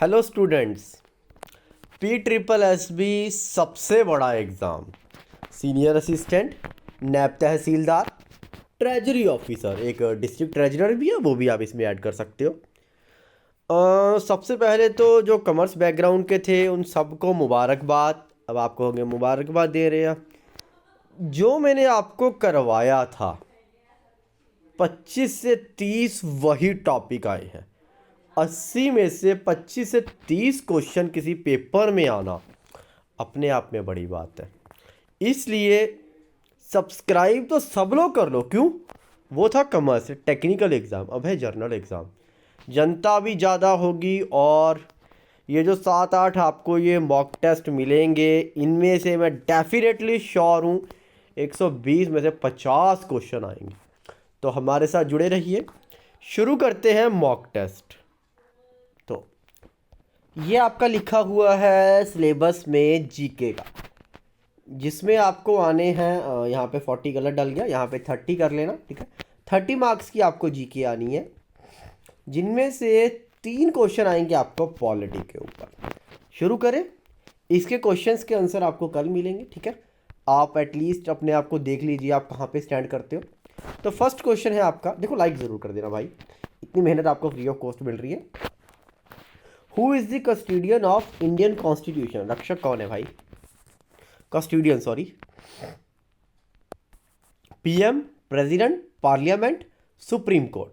Hello students. P triple S B सबसे बड़ा exam, senior assistant, Naib Tehsildar, treasury officer, एक district treasurer भी है, वो भी आप इसमें ऐड कर सकते हो। सबसे पहले तो जो कॉमर्स बैकग्राउंड के थे उन सबको मुबारकबाद। अब आपको होंगे मुबारकबाद दे रहे हैं। जो मैंने आपको करवाया था 25 से 30 वही टॉपिक आए हैं। 80 में से 25 से 30 क्वेश्चन किसी पेपर में आना अपने आप में बड़ी बात है। इसलिए सब्सक्राइब तो सब लोग कर लो। क्यों? वो था कॉमर्स टेक्निकल एग्ज़ाम, अब है जर्नल एग्ज़ाम। जनता भी ज़्यादा होगी और ये जो 7-8 आपको ये मॉक टेस्ट मिलेंगे, इनमें से मैं डेफिनेटली श्योर हूँ 120 में से 50 क्वेश्चन आएंगे। तो हमारे साथ जुड़े रहिए। शुरू करते हैं मॉक टेस्ट। तो ये आपका लिखा हुआ है सिलेबस में जीके का, जिसमें आपको आने हैं यहाँ पे 40 गलत डल गया, यहाँ पे 30 कर लेना, ठीक है। 30 मार्क्स की आपको जीके आनी है, जिनमें से 3 क्वेश्चन आएंगे आपको पॉलिटी के ऊपर। शुरू करें। इसके क्वेश्चंस के आंसर आपको कल मिलेंगे, ठीक है। आप एटलीस्ट अपने आप को देख लीजिए आप कहाँ पे स्टैंड करते हो। तो फर्स्ट क्वेश्चन है आपका, देखो लाइक ज़रूर कर देना भाई, इतनी मेहनत आपको फ्री ऑफ कॉस्ट मिल रही है। Who is the custodian of Indian constitution? रक्षक कौन है भाई? Custodian, sorry. PM, president, parliament, supreme court.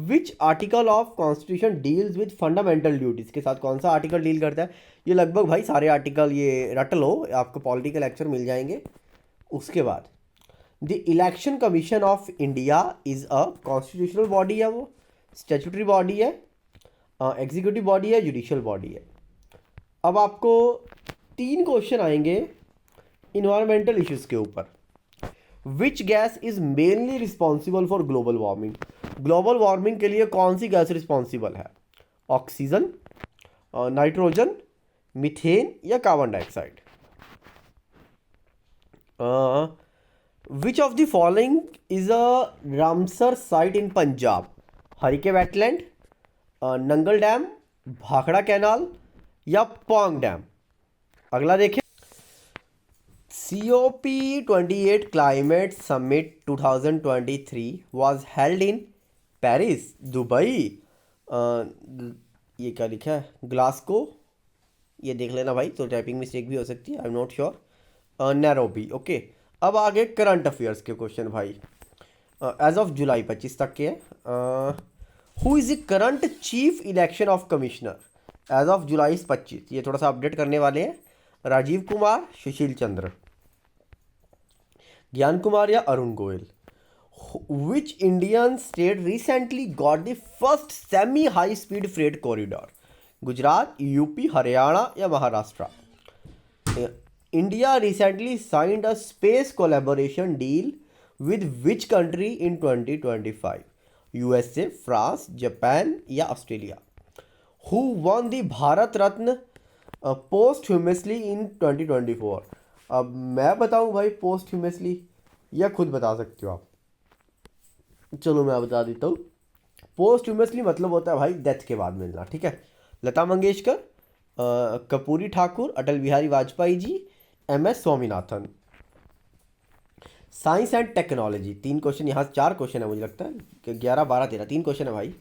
Which article of constitution deals with fundamental duties? के साथ कौन सा आर्टिकल डील करता है? ये लगभग भाई सारे आर्टिकल ये रट लो, आपको पॉलिटिकल लेक्चर मिल जाएंगे। उसके बाद the election commission of India is a constitutional body है, वो स्टैट्यूटरी बॉडी है, एग्जीक्यूटिव बॉडी है, जुडिशियल बॉडी है। अब आपको 3 क्वेश्चन आएंगे इन्वायरमेंटल इश्यूज़ के ऊपर। Which gas is mainly responsible for global warming? Global warming के लिए कौन सी गैस रिस्पॉन्सिबल है? ऑक्सीजन, नाइट्रोजन, मीथेन या carbon dioxide? Which of the following is a Ramsar site in Punjab? Harike wetland, Nangal dam, Bhakra canal या Pong dam? अगला देखें। COP28 Climate Summit 2023 was held in Paris, Dubai, ये क्या लिखा है, ग्लासगो, ये देख लेना भाई, तो टाइपिंग मिस्टेक भी हो सकती है, I am not sure, Nairobi. Okay, अब आगे करंट अफेयर्स के क्वेश्चन भाई, एज ऑफ जुलाई 25 तक के। Who is the current chief election of commissioner as of July 25? ये थोड़ा सा अपडेट करने वाले हैं। राजीव कुमार, सुशील चंद्र, ज्ञान कुमार या Arun Goyal? Which Indian state recently got the first semi-high speed freight corridor? Gujarat, UP, Haryana या Maharashtra? India recently signed a space collaboration deal with which country in 2025? USA, France, Japan या Australia? Who won the Bharat Ratna posthumously in 2024? अब मैं बताऊं भाई posthumously या खुद बता सकते हो आप? चलो मैं बता देता हूँ। पोस्टह्यूमसली मतलब होता है भाई डेथ के बाद मिलना, ठीक है। Lata Mangeshkar, Kapuri Thakur, Atal Bihari Vajpayee ji, MS Swaminathan. Science and technology, 3 question, यहाँ 4 क्वेश्चन है मुझे लगता है, 11, 12, 13, 3 क्वेश्चन है भाई।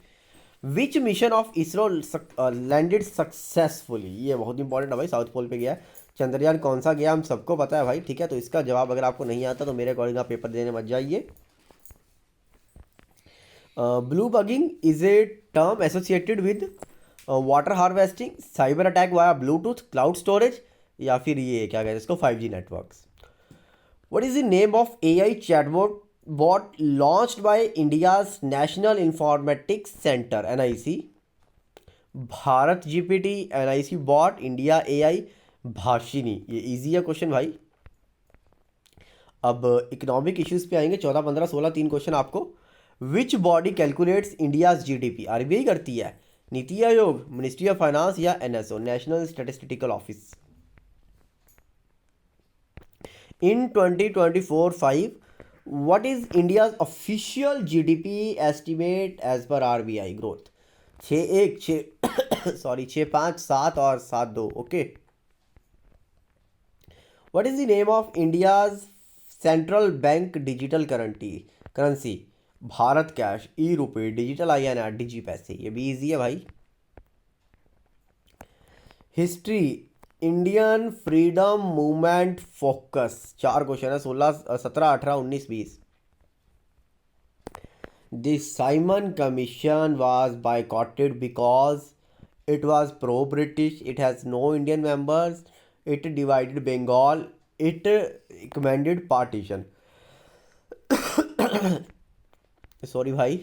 विच mission of ISRO landed successfully? ये बहुत इंपॉर्टेंट है भाई, साउथ पोल पे गया है। चंद्रयान कौन सा गया हम सबको पता है भाई, ठीक है। तो इसका जवाब अगर आपको नहीं आता तो मेरे अकॉर्डिंग आप पेपर देने मत जाइए। Blue bugging is a term associated with water harvesting, cyber attack via Bluetooth, cloud storage या फिर ये क्या कहते हैं इसको 5G networks? What is the name of AI chatbot bot launched by India's national informatics centre NIC? Bharat GPT, NIC bot, India AI, Bhashini. ये easy है question भाई। अब इकोनॉमिक इश्यूज पे आएंगे, 14, 15, 16, 3 क्वेश्चन आपको। Which body calculates India's GDP? RBI करती है, NITI Aayog, ministry of finance या NSO, national statistical office? In 2024-5 what is India's official GDP estimate as per RBI growth? 6-1 6 sorry 6-5 7 और 7-2। Okay, what is the name of India's central bank digital currency? Bharat cash, e रुपये, digital INR, डिजी पैसे। ये भी easy है भाई। History, Indian freedom movement focus. 4 question है, 16 17 18 19 20। The Simon Commission was boycotted because it was pro-British, it has no Indian members, it divided Bengal, it recommended partition. Sorry भाई।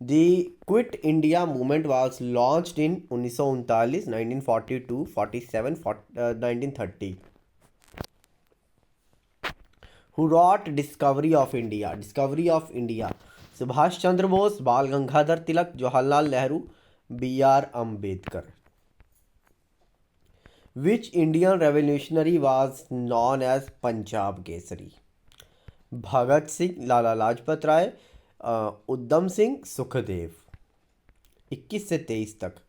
The Quit India movement was launched in 1939, 1942, 47, 1930. Who wrote Discovery of India? Discovery of India, Subhash Chandra Bose, बाल Gangadhar Tilak, Jawaharlal Nehru, BR Ambedkar. Which Indian revolutionary was known as Punjab Kesari? Bhagat Singh, Lala Lajpat Rai, Udham Singh, Sukhdev. 21 से 23 तक।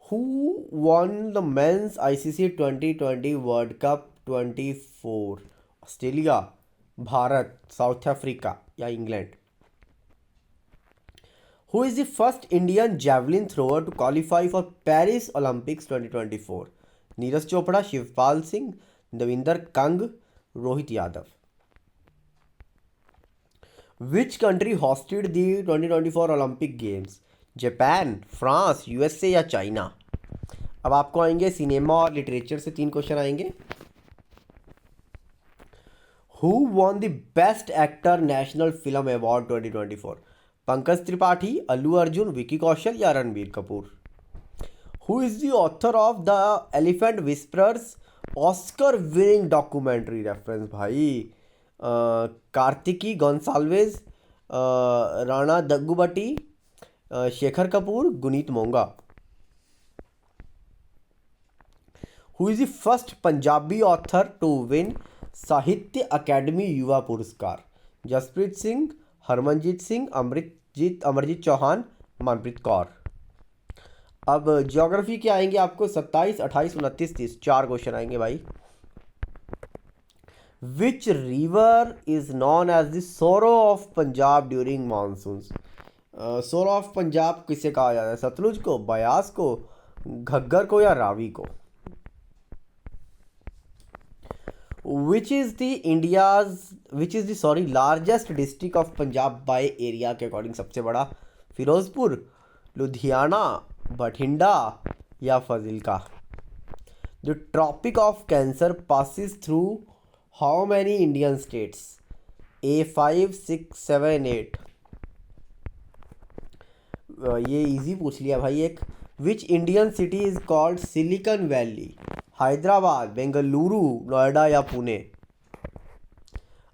Who won the men's ICC 2020 world cup 24? Australia, Bharat, south Africa या England. Who is the first Indian javelin thrower to qualify for Paris Olympics 2024? Neeraj Chopra, Shivpal Singh, Devinder Kang, Rohit Yadav. Which country hosted the 2024 Olympic Games? Japan, France, USA या China. अब आपको आएंगे cinema और literature से 3 question आएंगे। Who won the Best Actor National Film Award 2024? Pankaj Tripathi, Allu Arjun, Vicky Kaushal या Ranbir Kapoor. Who is the author of The Elephant Whisperers, Oscar winning documentary reference? भाई Kartiki गोंसाल्वेज, Rana Daggubati, Shekhar Kapoor, Guneet Monga. Who is the first Punjabi author to win साहित्य academy युवा पुरस्कार? जसप्रीत सिंह, हरमनजीत सिंह, अमरजीत चौहान, मनप्रीत कौर। अब geography के आएंगे आपको 27, 28, 29, 30। 4 क्वेश्चन आएंगे भाई। Which river is known as the sorrow of Punjab during monsoons? Sorrow of Punjab किसे कहा जाता है? सतलुज को, बयास को, घग्गर को या रावी को। Which is the largest district of Punjab by area के अकॉर्डिंग? सबसे बड़ा फिरोजपुर, लुधियाना, बठिंडा या Fazilka. The Tropic of Cancer passes through how many Indian states? A5, 6, 7, 8। ये इजी पूछ लिया भाई एक। Which Indian city is called Silicon Valley? Hyderabad, Bengaluru, Noida या पुणे।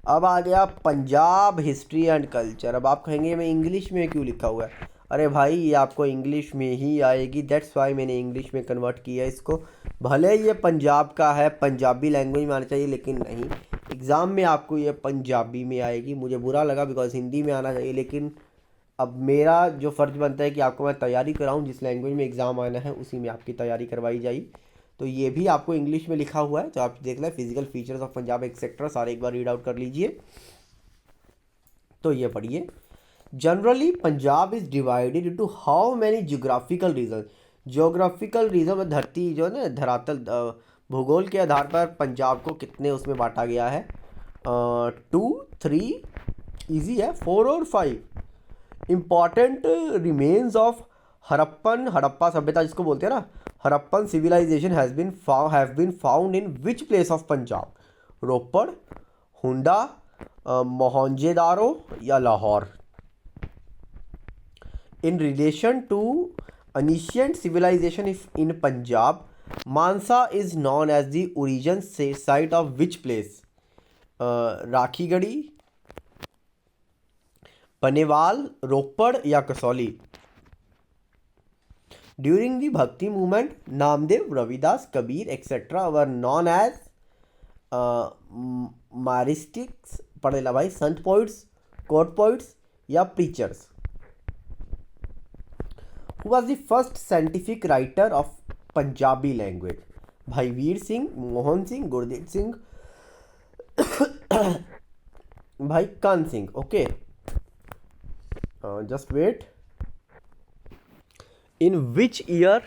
अब आ गया पंजाब हिस्ट्री एंड कल्चर। अब आप कहेंगे मैं इंग्लिश में क्यों लिखा हुआ है? अरे भाई ये आपको इंग्लिश में ही आएगी, दैट्स वाई मैंने इंग्लिश में कन्वर्ट किया इसको। भले ये पंजाब का है, पंजाबी लैंग्वेज में आना चाहिए, लेकिन नहीं, एग्ज़ाम में आपको ये पंजाबी में आएगी। मुझे बुरा लगा बिकॉज हिंदी में आना चाहिए, लेकिन अब मेरा जो फ़र्ज बनता है कि आपको मैं तैयारी कराऊँ, जिस लैंग्वेज में एग्ज़ाम आना है उसी में आपकी तैयारी करवाई जाए। तो ये भी आपको इंग्लिश में लिखा हुआ है, तो आप देख लें, physical features of Punjab etcetera सारे एक बार रीड आउट कर लीजिए। तो ये पढ़िए। Generally Punjab is divided into how many geographical region? Geographical region में धरती जो है ना, धरातल भूगोल के आधार पर पंजाब को कितने उसमें बांटा गया है? 2, 3 इजी है, 4 और 5। इम्पॉर्टेंट रिमेन्स ऑफ हड़प्पा सभ्यता जिसको बोलते हैं ना, Harappan civilisation have been found in which place of Punjab? Ropar, Hunda, Mohenjodaro या Lahore. In relation to ancient civilisation in Punjab, Mansa is known as the origin site of which place? Rakhigarhi, Panewal, Ropar या Kasauli. During the Bhakti movement, Namdev, Ravidas, Kabir, etc. were known as maristics, पढ़ लेना भाई, Sant poets, court poets या preachers. Who was the first scientific writer of Punjabi language? Bhai Vir Singh, Mohan Singh, Gurdeep Singh, Bhai Kahn Singh. Okay, just wait. In which year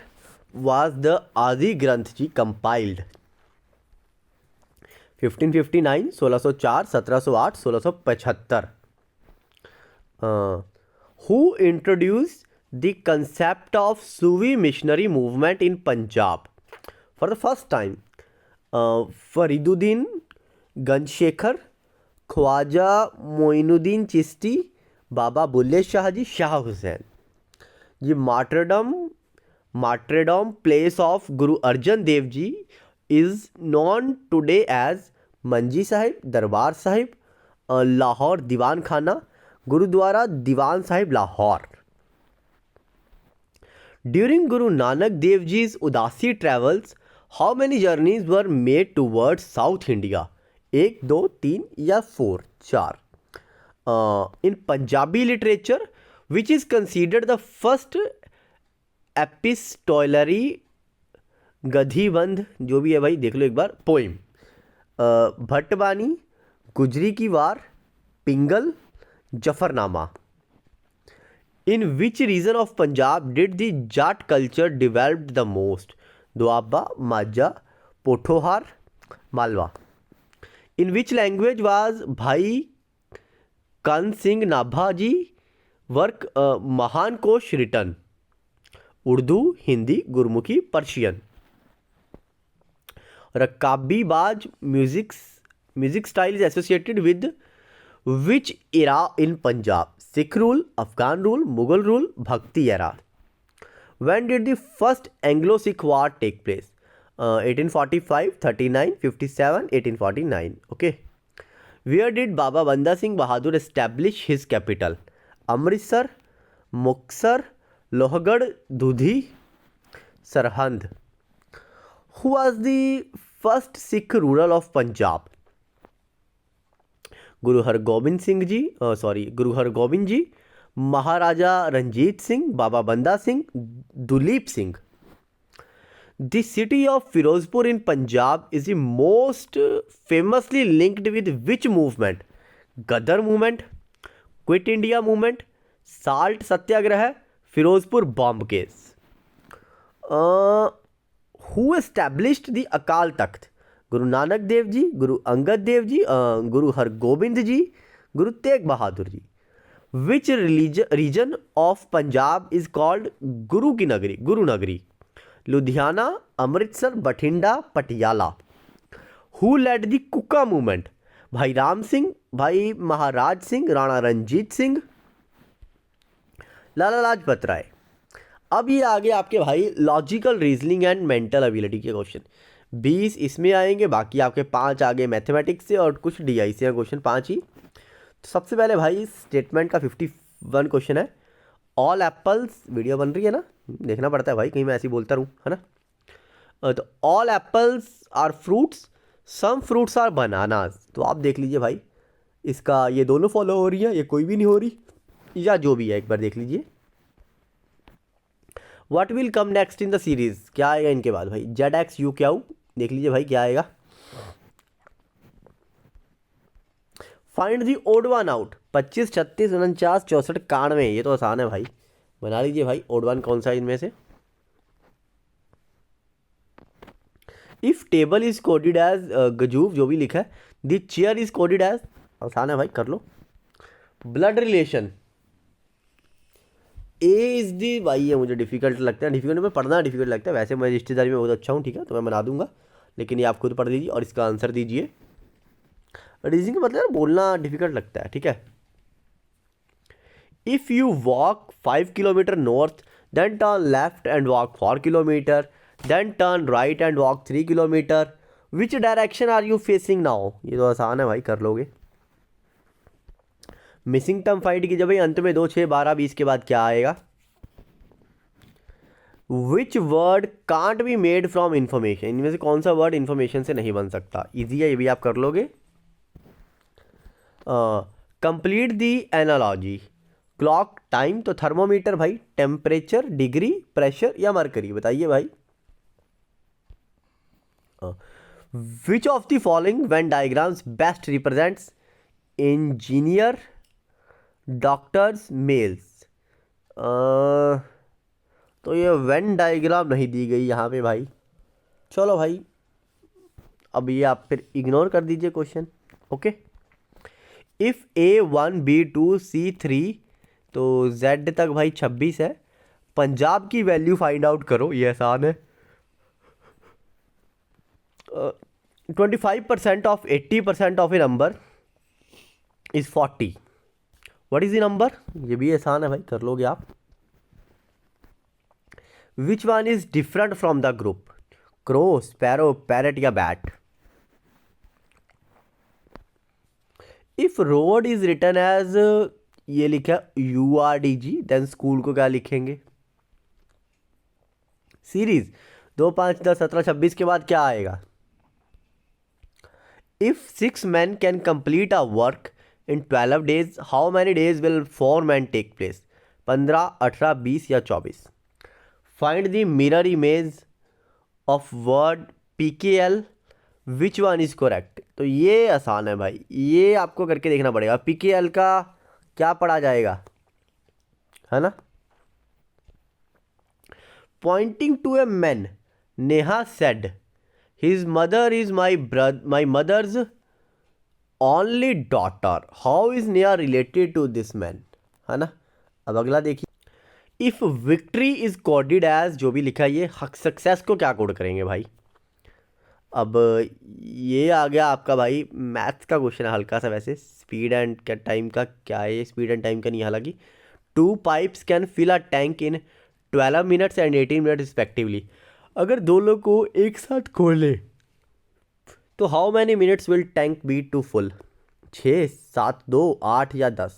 was the Adi Granth Ji compiled? 1559, 1604, 1708, 1675. Who introduced the concept of Sufi missionary movement in Punjab for the first time? Fariduddin Ganjshekhar, Khwaja Moinuddin Chishti, Baba Bulle Shah Ji, Shah Hussain. ये martyrdom place of Guru Arjan Dev Ji is known today as Manji Sahib, Darbar Sahib, Lahore Diwan Khana, Gurudwara Diwan Sahib, Lahore. During Guru Nanak Dev Ji's Udasi travels, how many journeys were made towards South India? 1, 2, 3 या 4, 4. In Punjabi literature, which is considered the first epistolary गधिबंध, जो भी है भाई देख लो एक बार, poem. भट्टबानी, गुजरी की Var, Pingal, Zafarnama. In which region of Punjab did the Jat culture developed the most? Doaba, Majha, Pothohar, Malwa. In which language was Bhai Kahn Singh Nabha ji work Mahan Kosh written? Urdu, Hindi, Gurmukhi, Persian. रकाबीबाज music style is associated with which era in Punjab? Sikh rule, Afghan rule, Mughal rule, Bhakti era. When did the first Anglo Sikh war take place? 1845, 39, 57, 1849. Okay. Where did Baba Banda Singh Bahadur establish his capital? Amritsar, Muktsar, Lohgarh, Dudhi, Sirhind. Who was the first Sikh ruler of Punjab? Guru Hargobind ji, Maharaja Ranjit Singh, Baba Banda Singh, Duleep Singh. The city of Firozpur in Punjab is the most famously linked with which movement? Ghadar movement, quit India movement, salt Satyagraha, Firozpur bomb case. Who established the Akal Takht? Guru Nanak Dev ji, Guru Angad Dev ji, Guru Hargobind ji, Guru Tegh Bahadur ji. Which region of Punjab is called Guru की Nagri? Guru Nagri. Ludhiana, Amritsar, Bathinda, Patiala. Who led the Kuka movement? Bhai Ram Singh, भाई महाराज सिंह, राणा रंजीत सिंह, लाला लाजपत राय. अब ये आगे आपके भाई logical reasoning and mental ability के question 20 इसमें आएंगे, बाकी आपके 5 आगे मैथमेटिक्स से और कुछ DI से क्वेश्चन 5 ही. तो सबसे पहले भाई स्टेटमेंट का 51 क्वेश्चन है. ऑल एप्पल्स, वीडियो बन रही है ना, देखना पड़ता है भाई, कहीं मैं ऐसे ही बोलता रहूँ, है ना. तो all apples are fruits, some fruits are bananas. तो आप देख लीजिए भाई, इसका ये दोनों फॉलो हो रही है, ये कोई भी नहीं हो रही, या जो भी है एक बार देख लीजिए. What will come next in the series? क्या आएगा इनके बाद भाई? ZX UQ, देख लीजिए भाई क्या आएगा. Find the odd one out. 25, 36, 49, 64, 91. ये तो आसान है भाई, बना लीजिए भाई. ओड वन कौन सा है इनमें से? If table is coded as गजूव, जो भी लिखा है. The chair is coded as, आसान है भाई, कर लो. Blood relation, A is D, भाई ये मुझे डिफिकल्ट लगता है, डिफिकल्ट में पढ़ना डिफिकल्ट लगता है. वैसे मैं रिश्तेदारी में बहुत अच्छा हूँ, ठीक है, तो मैं बना दूंगा, लेकिन ये आप खुद पढ़ लीजिए और इसका आंसर दीजिए. रीजनिंग का मतलब बोलना डिफिकल्ट लगता है, ठीक है. If you walk 5 kilometre north, then turn left and walk 4 kilometre, then turn right and walk 3 kilometre. Which direction are you facing now? ये तो आसान है भाई, कर लोगे. मिसिंग टर्म फाइंड कीजिए भाई. अंत में 2, 6, 12, 20 के बाद क्या आएगा? Which word can't be made from information? इनमें से कौन सा वर्ड इंफॉर्मेशन से नहीं बन सकता? इजी है, ये भी आप कर लोगे. Complete the analogy. Clock, time, तो थर्मोमीटर भाई, टेम्परेचर, डिग्री, प्रेशर या मरकरी, बताइए भाई। Which of the following Venn diagrams best represents engineer, doctors, males. तो ये वेन डायग्राम नहीं दी गई यहाँ पे भाई। चलो भाई, अब ये आप फिर इग्नोर कर दीजिए question. Okay, if A1 B2 C3, तो Z तक भाई 26 है। पंजाब की वैल्यू फाइंड आउट करो, ये आसान है। 25% of 80% of a number is 40। What is the number? ये भी आसान है भाई, कर लोगे आप। Which one is different from the group? Crow, sparrow, parrot या bat? If road is written as, ये लिखा URDG, देन स्कूल को क्या लिखेंगे? सीरीज 2, 5, 10, 17, 26 के बाद क्या आएगा? If 6 men can complete a work in 12 days, how many days will 4 men take place? 15, 18, 20 या 24? Find the mirror image of word PKL, which one is correct? तो ये आसान है भाई, ये आपको करके देखना पड़ेगा। PKL का क्या पढ़ा जाएगा, है ना? Pointing to a man, Neha said his mother is my mother's only daughter, how is Neha related to this man, है ना? अब अगला देखिए, if victory is coded as, जो भी लिखा है ये, सक्सेस को क्या कोड करेंगे भाई? अब ये आ गया आपका भाई मैथ्स का क्वेश्चन है, हल्का सा वैसे। स्पीड एंड टाइम का क्या है? स्पीड एंड टाइम का नहीं, हालांकि 2 pipes can fill a tank in 12 minutes and 18 minutes respectively. अगर दो लोग को एक साथ खोले तो how many minutes will tank be to full? 6, 7, 2, 8 या 10?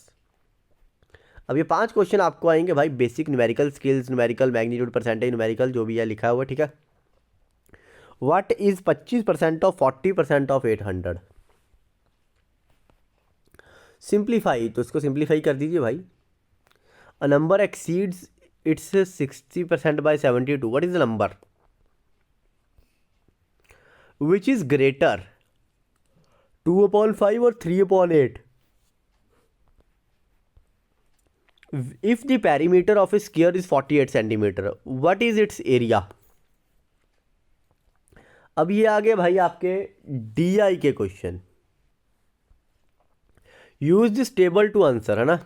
अब ये 5 क्वेश्चन आपको आएंगे भाई, basic numerical skills, numerical magnitude, percentage, numerical जो भी है लिखा हुआ, ठीक है। What is 25% of 40% of 800? Simplify, तो इसको सिंप्लीफाई कर दीजिए भाई। A number exceeds its 60% by 72, what is the number? Which is greater, 2/5 और 3/8? If the perimeter of a square is 48 centimetre, what is its area? अब ये आ गए भाई आपके DI के question. Use this table to answer, है ना?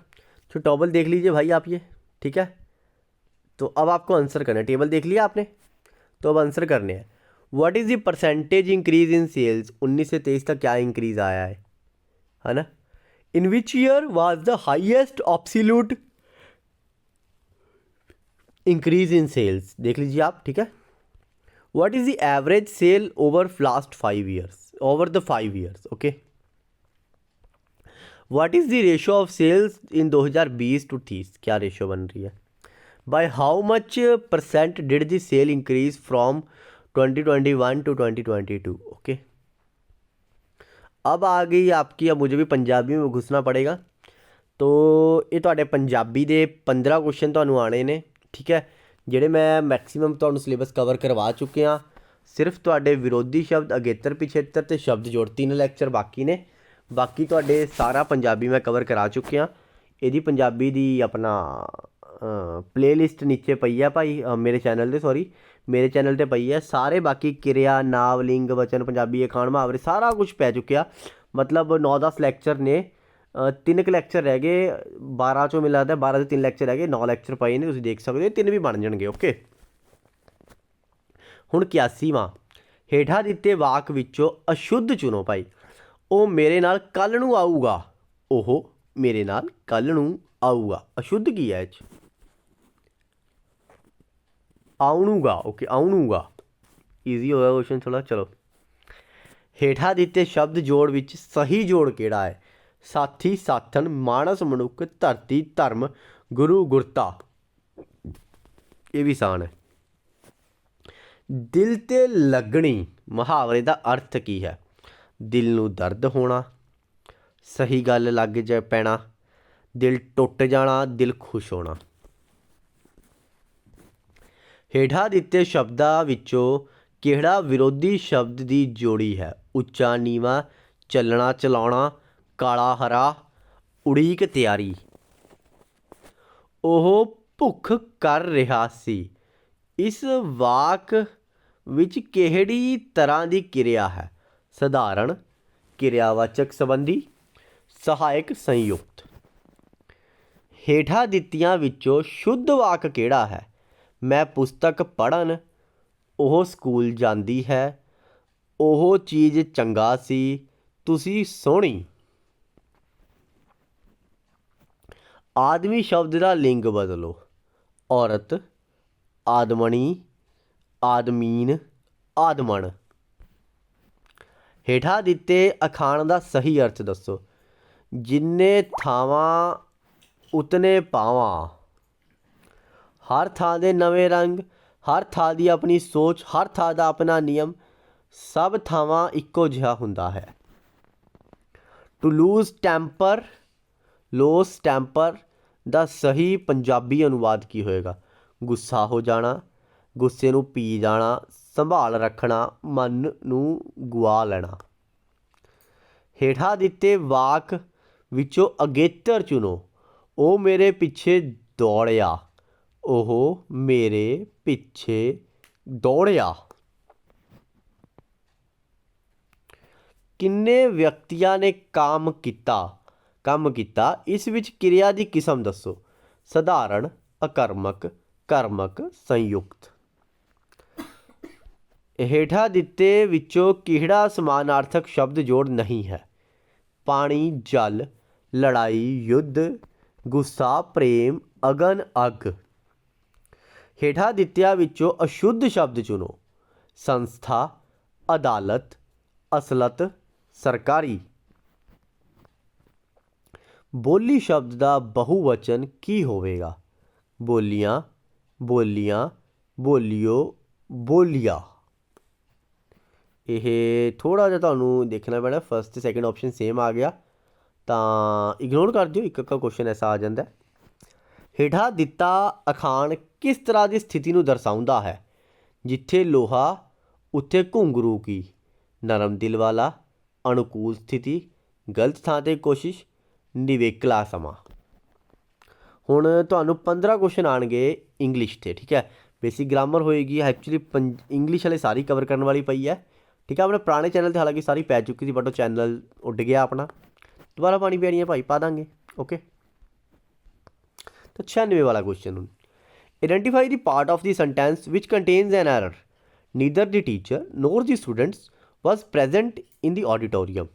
तो टेबल देख लीजिए भाई आप ये, ठीक है। तो अब आपको आंसर करना है, टेबल देख लिया आपने, तो अब आंसर करने हैं। What is the percentage increase in sales? 19 से 23 तक क्या इंक्रीज आया है ना? In which year was the highest absolute increase in sales? देख लीजिए आप, ठीक है। What is the average sale over last 5 years, over the 5 years, okay. What is the ratio of sales in 2020 to 30? क्या ratio बन रही है? By how much % did the cell increase from 2021 to 2022, okay. अब आ गई आपकी, अब मुझे भी पंजाबी में घुसना पड़ेगा। तो ये ਤੁਹਾਡੇ पंजाबी ਦੇ 15 क्वेश्चन ਤੁਹਾਨੂੰ आने ने, ठीक है, ਜਿਹੜੇ मैं मैक्सीमम ਤੁਹਾਨੂੰ सिलेबस कवर करवा चुके हाँ। सिर्फ ਤੁਹਾਡੇ विरोधी शब्द, अगेतर, पिछेतर ਤੇ शब्द जोड़ 3 ਲੈਕਚਰ बाकी ने। बाकी ਤੁਹਾਡੇ सारा पंजाबी मैं कवर करा चुके हाँ। ਇਹਦੀ पंजाबी ਦੀ अपना प्लेलिस्ट नीचे पई है भाई, मेरे चैनल से, सॉरी मेरे चैनल पर पई है। सारे बाकी किरिया, नाव, लिंग, वचन, पंजाबी, अखाण, मुहावरे सारा कुछ पै चुकिया। मतलब 9-10 ਲੈਕਚਰ ने, 3 ਲੈਕਚਰ रह गए 12 चो, मिला लगता 12 से 3 ਲੈਕਚਰ रह गए, 9 ਲੈਕਚਰ पए ने, तुसीं देख सकते हो। 3 भी बन जाएंगे, ओके। हुण 81वां, हेठा दिते वाक विचों अशुद्ध चुनो भाई। ਉਹ ਮੇਰੇ ਨਾਲ ਕੱਲ ਨੂੰ ਆਊਗਾ, ਉਹ ਮੇਰੇ ਨਾਲ ਕੱਲ ਨੂੰ ਆਊਗਾ। ਅਸ਼ੁੱਧ ਕੀ ਹੈ ਇਹ 'ਚ? ਆਉਣੂਗਾ, ਓਕੇ, ਆਉਣੂਗਾ। ਈਜ਼ੀ ਹੋਇਆ क्वेश्चन थोड़ा। चलो, ਹੇਠਾਂ ਦਿੱਤੇ ਸ਼ਬਦ ਜੋੜ ਵਿੱਚ ਸਹੀ ਜੋੜ ਕਿਹੜਾ ਹੈ? ਸਾਥੀ, ਸਾਥਣ, ਮਾਨਸ, ਮਨੁੱਖ, ਧਰਤੀ, ਧਰਮ, ਗੁਰੂ, ਗੁਰਤਾ। ਇਹ ਵੀ ਆਸਾਨ ਹੈ। ਦਿਲ ਤੇ ਲੱਗਣੀ ਮੁਹਾਵਰੇ ਦਾ ਅਰਥ ਕੀ है? दिल नूं दर्द होना, सही गल लग जा पैना, दिल टुट जाना, दिल खुश होना। ਹੇਠਾਂ ਦਿੱਤੇ ਸ਼ਬਦਾਂ ਵਿੱਚੋਂ ਕਿਹੜਾ ਵਿਰੋਧੀ ਸ਼ਬਦ ਦੀ ਜੋੜੀ ਹੈ? ਉੱਚਾ ਨੀਵਾਂ, ਚੱਲਣਾ ਚਲਾਉਣਾ, ਕਾਲਾ ਹਰਾ, ਉਡੀਕ ਤਿਆਰੀ। ਉਹ ਭੁੱਖ ਕਰ ਰਿਹਾ ਸੀ। ਇਸ ਵਾਕ ਵਿੱਚ ਕਿਹੜੀ ਤਰ੍ਹਾਂ ਦੀ ਕਿਰਿਆ ਹੈ? ਸਧਾਰਨ, ਕਿਰਿਆਵਾਚਕ ਸੰਬੰਧੀ, ਸਹਾਇਕ, ਸੰਯੁਕਤ। ਹੇਠਾਂ ਦਿੱਤੀਆਂ ਵਿੱਚੋਂ ਸ਼ੁੱਧ ਵਾਕ ਕਿਹੜਾ ਹੈ? ਮੈਂ ਪੁਸਤਕ ਪੜ੍ਹਨ, ਉਹ ਸਕੂਲ ਜਾਂਦੀ ਹੈ, ਉਹ ਚੀਜ਼ ਚੰਗਾ ਸੀ, ਤੁਸੀਂ ਸੋਹਣੀ। ਆਦਮੀ ਸ਼ਬਦ ਦਾ ਲਿੰਗ ਬਦਲੋ। ਔਰਤ, ਆਦਮਣੀ, ਆਦਮੀਨ, ਆਦਮਣ। ਹੇਠਾਂ ਦਿੱਤੇ ਅਖਾਣ ਦਾ ਸਹੀ ਅਰਥ ਦੱਸੋ। ਜਿੰਨੇ ਥਾਵਾਂ ਉਤਨੇ ਪਾਵਾਂ। ਹਰ ਥਾਂ ਦੇ ਨਵੇਂ ਰੰਗ, ਹਰ ਥਾਂ ਦੀ ਆਪਣੀ ਸੋਚ, ਹਰ ਥਾਂ ਦਾ ਆਪਣਾ ਨਿਯਮ, ਸਭ ਥਾਵਾਂ ਇੱਕੋ ਜਿਹਾ ਹੁੰਦਾ ਹੈ। To lose temper, lose temper ਦਾ ਸਹੀ ਪੰਜਾਬੀ ਅਨੁਵਾਦ ਕੀ ਹੋਏਗਾ? ਗੁੱਸਾ ਹੋ ਜਾਣਾ, ਗੁੱਸੇ ਨੂੰ ਪੀ ਜਾਣਾ, ਸੰਭਾਲ ਰੱਖਣਾ, ਮਨ ਨੂੰ ਗੁਆ ਲੈਣਾ। ਹੇਠਾਂ ਦਿੱਤੇ ਵਾਕ ਵਿੱਚੋਂ ਅਗੇਤਰ ਚੁਣੋ। ਉਹ ਮੇਰੇ ਪਿੱਛੇ ਦੌੜਿਆ, ਉਹ ਮੇਰੇ ਪਿੱਛੇ ਦੌੜਿਆ। ਕਿੰਨੇ ਵਿਅਕਤੀਆਂ ਨੇ ਕੰਮ ਕੀਤਾ। ਇਸ ਵਿੱਚ ਕਿਰਿਆ ਦੀ ਕਿਸਮ ਦੱਸੋ। ਸਧਾਰਨ, ਅਕਰਮਕ, ਕਰਮਕ, ਸੰਯੁਕਤ। ਹੇਠਾਂ ਦਿੱਤੇ ਵਿੱਚੋਂ ਕਿਹੜਾ ਸਮਾਨਾਰਥਕ ਸ਼ਬਦ ਜੋੜ ਨਹੀਂ ਹੈ? ਪਾਣੀ, ਜਲ, ਲੜਾਈ, ਯੁੱਧ, ਗੁੱਸਾ, ਪ੍ਰੇਮ, ਅਗਨ, ਅੱਗ। ਹੇਠਾਂ ਦਿੱਤਿਆਂ ਵਿੱਚੋਂ ਅਸ਼ੁੱਧ ਸ਼ਬਦ ਚੁਣੋ। ਸੰਸਥਾ, ਅਦਾਲਤ, ਅਸਲਤ, ਸਰਕਾਰੀ। ਬੋਲੀ ਸ਼ਬਦ ਦਾ ਬਹੁਵਚਨ ਕੀ ਹੋਵੇਗਾ? ਬੋਲੀਆਂ, ਬੋਲੀਆਂ, ਬੋਲਿਓ, ਬੋਲੀਆ। ਇਹ ਥੋੜ੍ਹਾ ਜਿਹਾ ਤੁਹਾਨੂੰ ਦੇਖਣਾ ਪੈਣਾ। ਫਸਟ ਅਤੇ ਸੈਕਿੰਡ ਆਪਸ਼ਨ ਸੇਮ ਆ ਗਿਆ ਤਾਂ ਇਗਨੋਰ ਕਰ ਦਿਓ, ਇੱਕ ਕੁਐਸਚਨ ਐਸਾ ਆ ਜਾਂਦਾ। ਹੇਠਾਂ ਦਿੱਤਾ ਅਖਾਣ ਕਿਸ ਤਰ੍ਹਾਂ ਦੀ ਸਥਿਤੀ ਨੂੰ ਦਰਸਾਉਂਦਾ ਹੈ? ਜਿੱਥੇ ਲੋਹਾ ਉੱਥੇ ਘੁੰਗਰੂ ਕੀ, ਨਰਮ ਦਿਲ ਵਾਲਾ, ਅਨੁਕੂਲ ਸਥਿਤੀ, ਗਲਤ ਥਾਂ 'ਤੇ ਕੋਸ਼ਿਸ਼, ਨਿਵੇਕਲਾ ਸਮਾਂ। ਹੁਣ ਤੁਹਾਨੂੰ 15 ਕੁਐਸਚਨ ਆਉਣਗੇ ਇੰਗਲਿਸ਼ 'ਤੇ, ਠੀਕ ਹੈ। ਬੇਸਿਕ ਗ੍ਰਾਮਰ ਹੋਏਗੀ, ਐਕਚੁਅਲੀ ਇੰਗਲਿਸ਼ ਵਾਲੇ ਸਾਰੀ ਕਵਰ ਕਰਨ ਵਾਲੀ ਪਈ ਹੈ, ਠੀਕ ਹੈ। ਆਪਣੇ ਪੁਰਾਣੇ ਚੈਨਲ 'ਤੇ ਹਾਲਾਂਕਿ ਸਾਰੀ ਪੈ ਚੁੱਕੀ ਸੀ, ਬਟ ਉਹ ਚੈਨਲ ਉੱਡ ਗਿਆ ਆਪਣਾ। ਦੁਬਾਰਾ ਪਾਣੀ ਪੈਣੀ ਹੈ ਭਾਈ, ਪਾ ਦਾਂਗੇ, ਓਕੇ। ਤਾਂ 96 ਵਾਲਾ ਕੁਐਸਚਨ ਹੁਣ। Identify the part of the sentence which contains N error. Neither the teacher nor the students was present in the auditorium.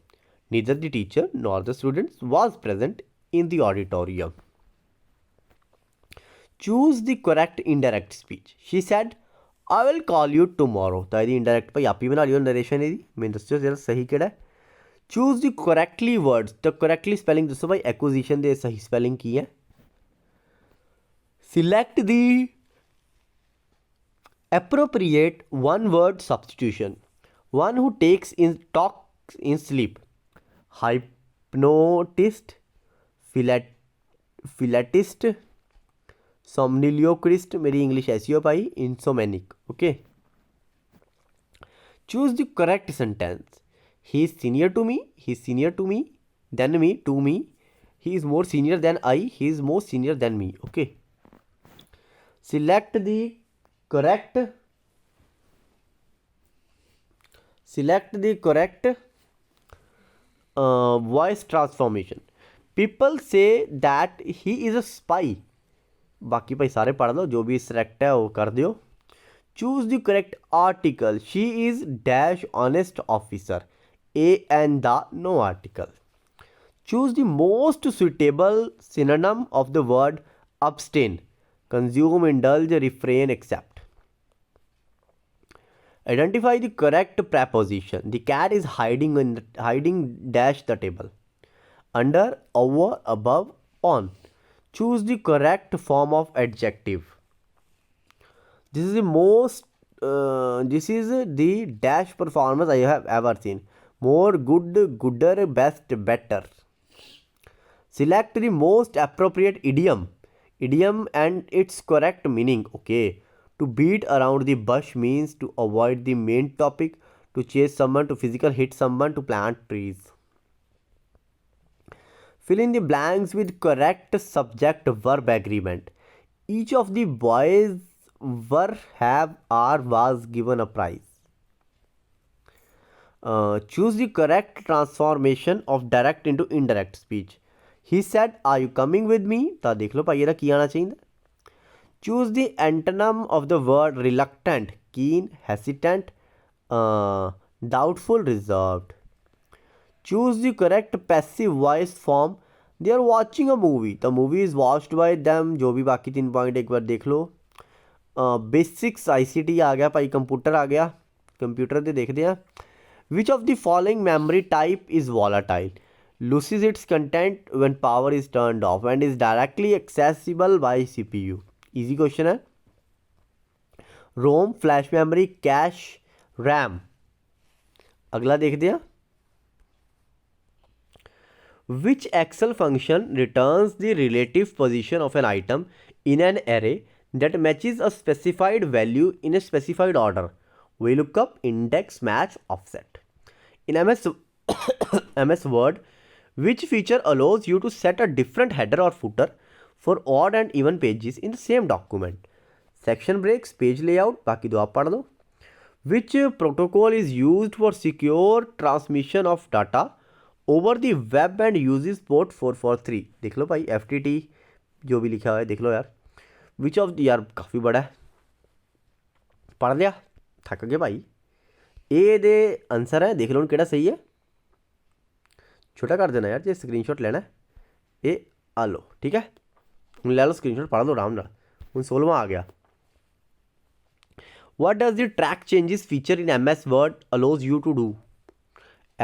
Neither the teacher nor the students was present in the auditorium. Choose the correct indirect speech. She said, I will call you tomorrow. ਤਾਂ ਇਹਦੀ indirect ਭਾਈ ਆਪ ਹੀ ਬਣਾ ਲਿਓ narration ਇਹਦੀ। ਮੈਨੂੰ ਦੱਸਿਓ ਜਿਹੜਾ ਸਹੀ ਕਿਹੜਾ ਹੈ। Choose the correctly words. ਤਾਂ correctly spelling ਦੱਸੋ ਭਾਈ। acquisition ਦੇ ਸਹੀ spelling ਕੀ ਹੈ? Select the appropriate one word substitution. One who talks in sleep. Hypnotist, philatist, somnologist, मेरी इंग्लिश ऐसी हो पाई, insomniac, okay. Choose the correct sentence. He is senior to me, he is senior to me, than me, to me. He is more senior than I, he is more senior than me, okay. Select the correct voice transformation. People say that he is a spy. बाकी भाई सारे पढ़ लो, जो भी select है वो कर दियो। Choose the correct article. She is dash honest officer. And the no article. Choose the most suitable synonym of the word abstain. Consume, indulge, refrain, accept. Identify the correct preposition. The cat is hiding dash the table. Under, over, above, on. Choose the correct form of adjective. This is the dash performance I have ever seen. More, good, gooder, best, better. Select the most appropriate idiom and its correct meaning. Okay, to beat around the bush means to avoid the main topic, to chase someone, to physical hit someone, to plant trees. Fill in the blanks with correct subject verb agreement. Each of the boys were, have, or was given a prize. Choose the correct transformation of direct into indirect speech. He said, "Are you coming with me?" ਤਾਂ ਦੇਖ ਲਓ ਭਾਈ ਇਹਦਾ ਕੀ ਆਣਾ ਚਾਹੀਦਾ. Choose the antonym of the word reluctant, keen, hesitant, doubtful, reserved. Choose the correct passive voice form. They are watching a movie. The movie is watched by them. जो भी बाकी 3 point एक बार देख लो. बेसिक्स ICT आ गया भाई, computer आ गया, computer ਦੇ ਦੇਖਦੇ ਆ. Which of the following memory type is volatile? Loses its content when power is turned off and is directly accessible by CPU. Easy question है. ROM, flash memory, cache, RAM. अगला देखते हैं. Which Excel function returns the relative position of an item in an array that matches a specified value in a specified order? VLOOKUP, index, match, offset. In MS Word, which feature allows you to set a different header or footer for odd and even pages in the same document? Section breaks, page layout, बाकी दो आप पढ़ दो. Which protocol is used for secure transmission of data over the web and uses port 443? देख लो भाई, FTT जो भी लिखा हुआ है देख लो यार. Which of यार काफ़ी बड़ा है, पढ़ लिया, थक गए भाई. ए दे आंसर है, देख लो किहड़ा सही है. छोटा कर देना यार, जो स्क्रीनशॉट लेना है ये आ लो, ठीक है. ਹੁਣ ਲੈ ਲਓ ਸਕਰੀਨਸ਼ॉट, ਪੜ੍ਹ ਲਓ ਆਰਾਮ ਨਾਲ. ਹੁਣ 16ਵਾਂ ਆ ਗਿਆ. What does the track changes feature in MS Word allows you to do?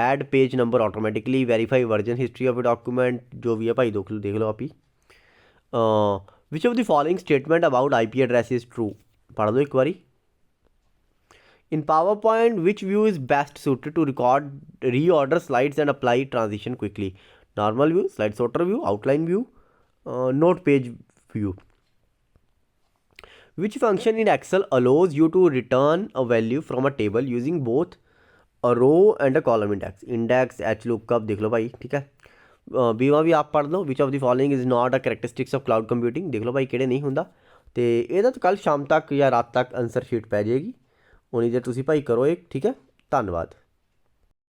Add page number automatically, verify version history of a document, जो भी है भाई देख लो आप ही. Which of the following statement about IP address is true? पढ़ दो एक बारी. In PowerPoint, which view is best suited to reorder slides and apply transition quickly? Normal view, slide sorter view, outline view, note page view. Which function in Excel allows you to return a value from a table using both a row and a column index? Index, HLOOKUP, देख लो भाई, ठीक है. बीवा भी आप पढ़ लो. Which of the following is not a characteristics of cloud computing? देख लो भाई ਕਿਹੜੇ नहीं ਹੁੰਦਾ. ਤੇ ਇਹਦਾ ਤਾਂ ਕੱਲ ਸ਼ਾਮ ਤੱਕ ਜਾਂ ਰਾਤ ਤੱਕ ਆਨਸਰ ਸ਼ੀਟ ਪੈ ਜਾਏਗੀ. उन्हीं देर तुसी भाई करो एक, ठीक है. धन्यवाद.